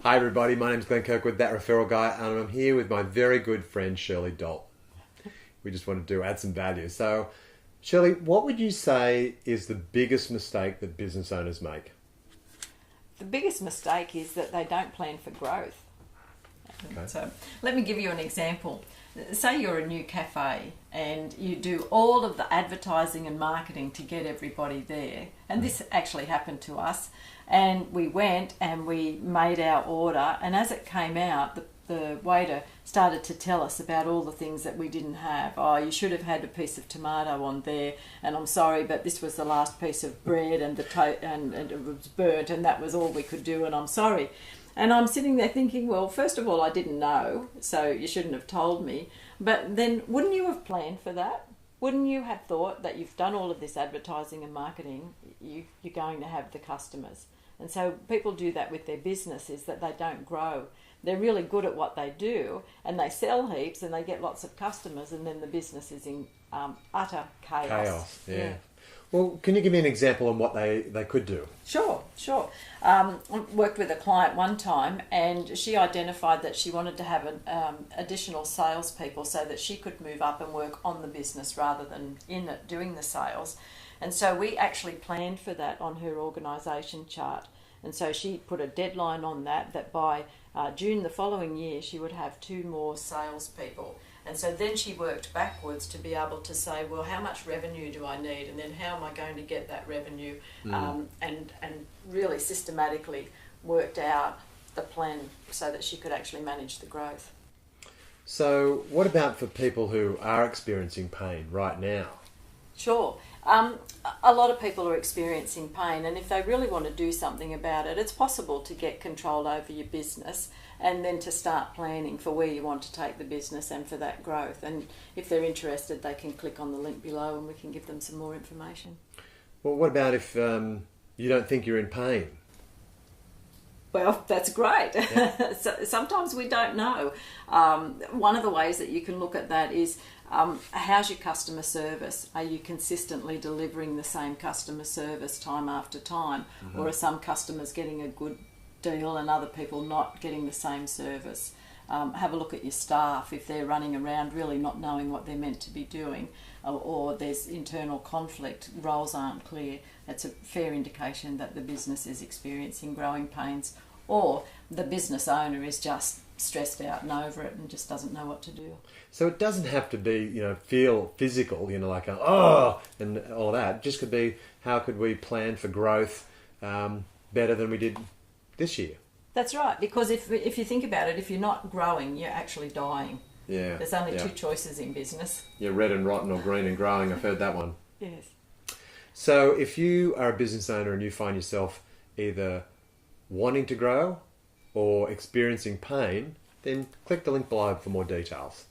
Hi everybody, my name's Glenn Kirkwood, That Referral Guy, and I'm here with my very good friend Shirley Dalton. We just wanted to add some value. So, Shirley, what would you say is the biggest mistake that business owners make? The biggest mistake is that they don't plan for growth. Okay. So let me give you an example. Say you're a new cafe and you do all of the advertising and marketing to get everybody there. And this actually happened to us. And we went and we made our order, and as it came out, the waiter started to tell us about all the things that we didn't have. Oh, you should have had a piece of tomato on there, and I'm sorry, but this was the last piece of bread, and and it was burnt, and that was all we could do, and I'm sorry. And I'm sitting there thinking, well, first of all, I didn't know, so you shouldn't have told me. But then wouldn't you have planned for that? Wouldn't you have thought that you've done all of this advertising and marketing, you're going to have the customers? And so people do that with their business, is that they don't grow. They're really good at what they do, and they sell heaps, and they get lots of customers, and then the business is in utter chaos. Yeah. Well, can you give me an example on what they could do? Sure. I worked with a client one time, and she identified that she wanted to have additional salespeople so that she could move up and work on the business rather than in it doing the sales. And so we actually planned for that on her organisation chart. And so she put a deadline on that by June the following year she would have 2 more salespeople. And so then she worked backwards to be able to say, well, how much revenue do I need? And then how am I going to get that revenue? And really systematically worked out the plan so that she could actually manage the growth. So what about for people who are experiencing pain right now? Sure. A lot of people are experiencing pain, and if they really want to do something about it, it's possible to get control over your business and then to start planning for where you want to take the business and for that growth. And if they're interested, they can click on the link below and we can give them some more information. Well, what about if you don't think you're in pain? Well, that's great. Yeah. Sometimes we don't know. One of the ways that you can look at that is how's your customer service? Are you consistently delivering the same customer service time after time? Mm-hmm. Or are some customers getting a good deal and other people not getting the same service? Have a look at your staff if they're running around really not knowing what they're meant to be doing, or there's internal conflict, roles aren't clear. That's a fair indication that the business is experiencing growing pains, or the business owner is just stressed out and over it and just doesn't know what to do. So it doesn't have to be, feel physical, like and all that. It just could be, how could we plan for growth better than we did this year? That's right, because if you think about it, if you're not growing, you're actually dying. Yeah. There's only 2 choices in business. Yeah, red and rotten or green and growing. I've heard that one. Yes. So if you are a business owner and you find yourself either wanting to grow or experiencing pain, then click the link below for more details.